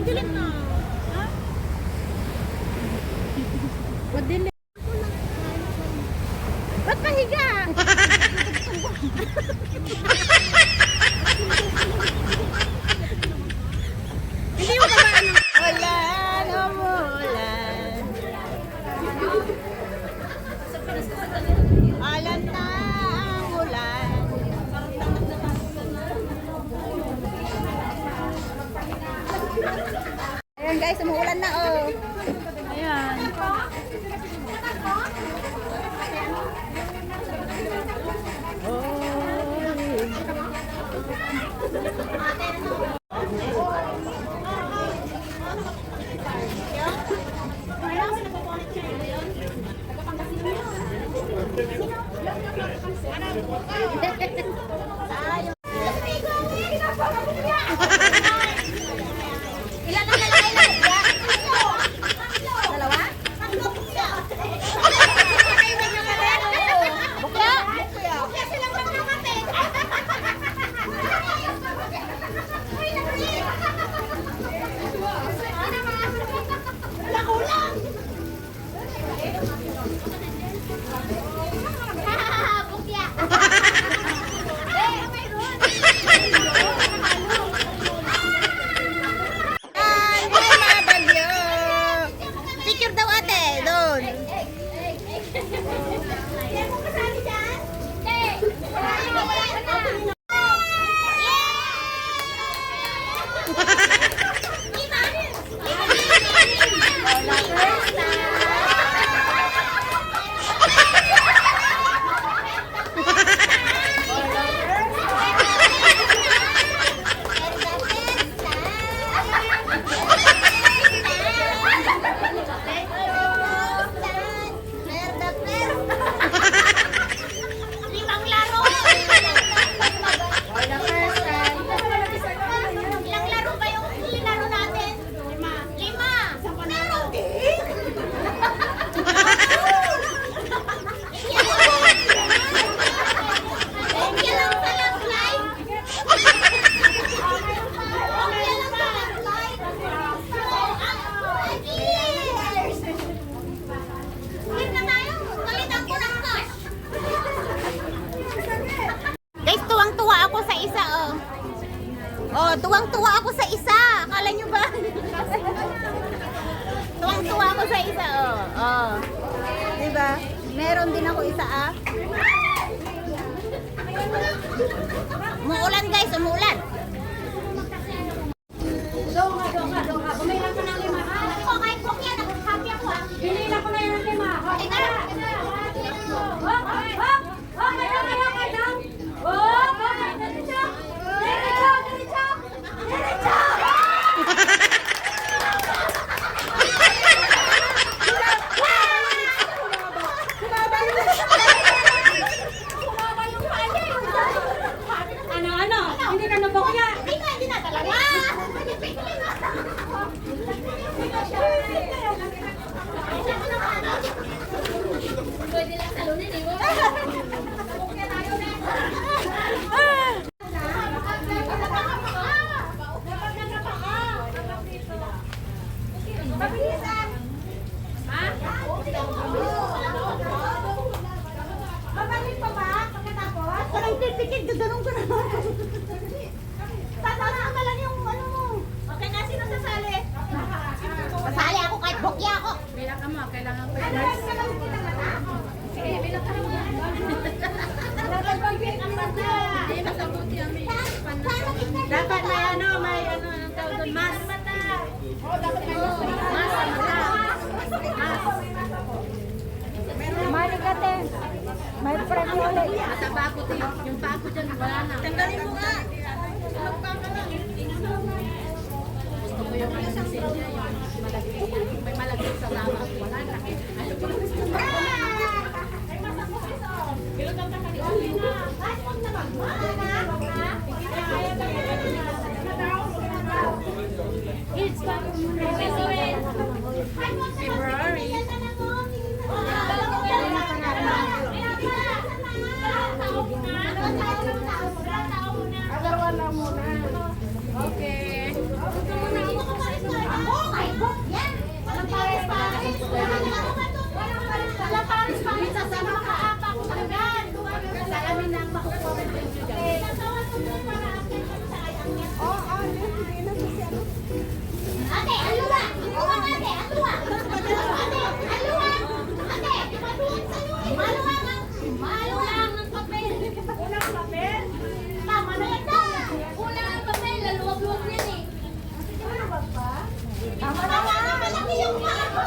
Madilim na. Ha? Madilim. Ba't pahiga? Hindi mo ba ano? Ulan, umulan. Alam na ang ulan. Ayan guys, umuulan na oh. Ayan. Ilan ang lalaki? Dalawa? Bukya? Bukya silang magkakapit. Wala kulang. Bukya. Picture daw ate, doon. Oh, tuwang-tuwa ako sa isa. Akala nyo ba? Tuwang-tuwa ako sa isa, oh. Oh. Diba? Meron din ako isa, ah. Umuulan, guys. Umuulan. Doha. Bumilang ko ng 5. Ako, kahit po yan. Happy ako, ah. Binila ko na yan ng 5. Hindi ka na bukya. Hindi na talaga. Pwede lang salunin, di ba? Mabilisan. Ha? Babalik pa ba? Pagkatapos? Parang tipikid, gaganong ko naman. Tataas mo lang yung ano mo. Okay na, sino sasali? Sasali ako kahit bukya ako. Bilang ka mo, kailangan ko Ano lang ka lang kita mata? Sige, bilang ka mo. Nagpagpagpit ang mata. Hindi, masabuti ang may Dapat may ano, ang tawag doon, mas. Mas ang mata. Malikate. May premyo ulit. Mataba ko din. Yung pa ako dyan, wala na. Tanggalin mo nga. Gusto ko yung ano sa Cynthia, yung malagay. May malagay sa lama. Wala na. Ay, masakot ito. Bilutang ka kanina. Ay, huwag na magmana. It's February. Okay. Oh my God, yan! Walang pares-pares! Walang pares-pares! Sasama ka apa ko hanggan! Salamin na ang makukuha nyo dyan. Ate, aluwa! Aluwa, ate! Aluwa! Ate, aluwa! Ate, maluwang ang papel! Ulang papel? Tama na yan na! Ulang ang papel, laluwag-luwag yan eh. Tama na nga! Malaki yung pako!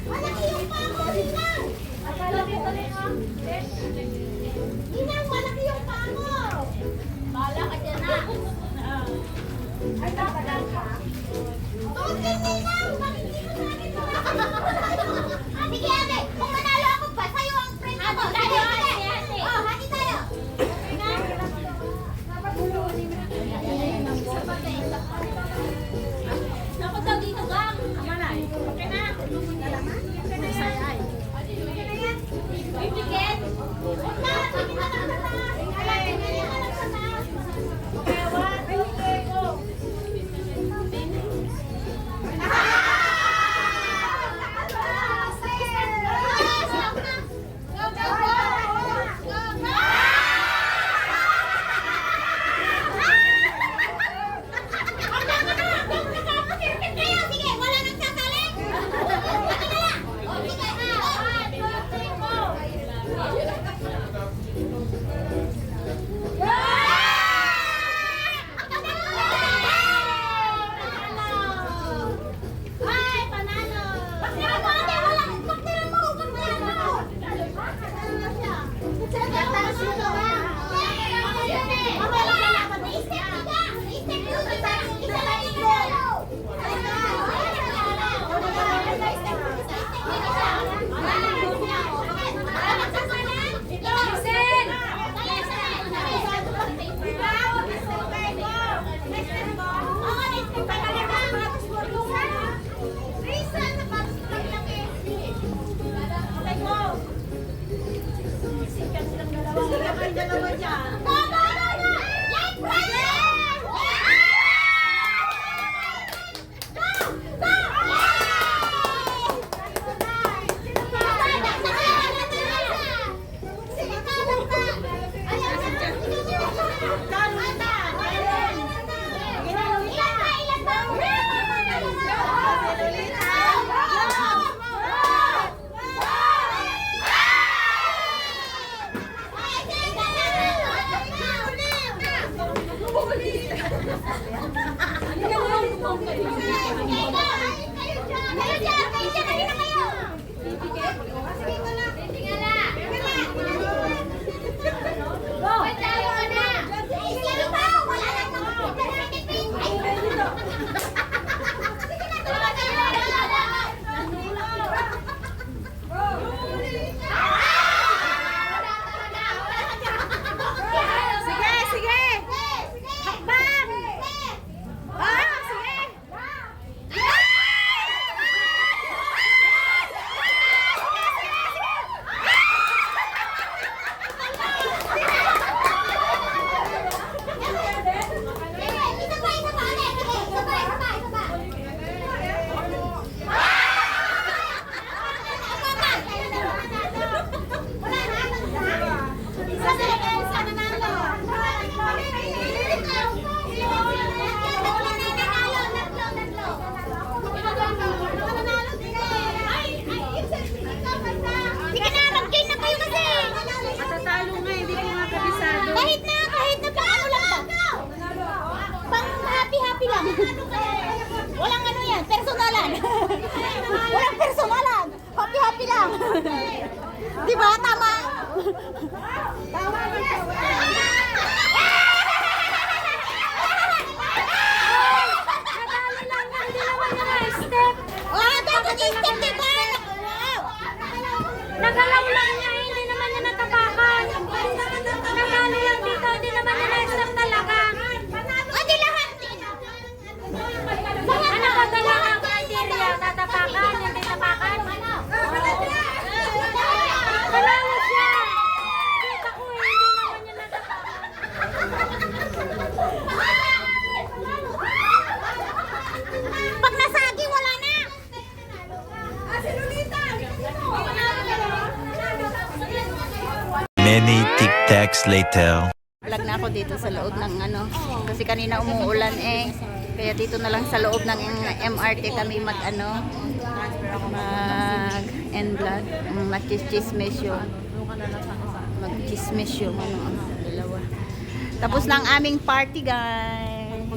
Malaki yung pako, Ninang! Ninang, malaki yung pako! Bahala ka dyan na! Ay, tatagal ka? Okay, Ninang! Bakit hindi mo sa akin sige, ate! Kung manalo ako pa, sa'yo ang friend ako! Tayo, ate! Oh, hati tayo! Dapat daw dito, gang! Amalay. Okay na? Sayay. Bibigyan? Huwag na! Sabi na lang sa taas! Bibigyan na lang sa taas! Okay, one, two, three, go! Ay, panalo! Pagtira mo, ate! Walang pagtira mo! Pagtira mo! Panalo na siya. Tataas mo to, ha? Mamaya! Step ka! Step ka! Isa lang ito! Walang ano yan, personalan. Walang personalan. Happy-happy lang. Di ba? Tama? Tama ba? Nadali lang yan, hindi naman yung step. Dapat yung step, di ba? Nagalaw lang niya, hindi naman niya natapakan. Nadali lang dito, hindi naman niya na-step talaga. Di lahat. Ano ba talaga ang criteria? Tatapakan, hindi tapakan? Panalo siya! Kita ko hindi naman niya natapakan. Many tic-tacs later. Vlog na ako dito sa loob ng ano. Kasi kanina umuulan eh. Kaya dito na lang sa loob ng MRT kami mag ano. Mag-end vlog. Mag-chismis yung. Mag-chismis yung ano. Dalawa. Tapos na ang aming party guys.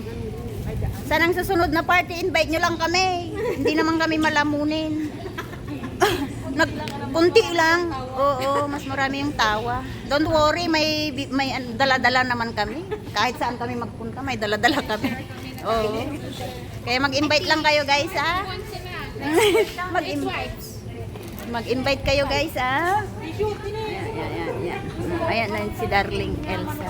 Saan ang susunod na party? Invite nyo lang kami. Hindi naman kami malamunin. Kunti lang. Oo, mas marami yung tawa. Don't worry, may dala-dala naman kami. Kahit saan kami magpunta, may dala-dala kami. Oo. Kaya mag-invite lang kayo guys, ha? Mag-invite kayo guys, ha? Ayan. Ayan na si Darling Elsa.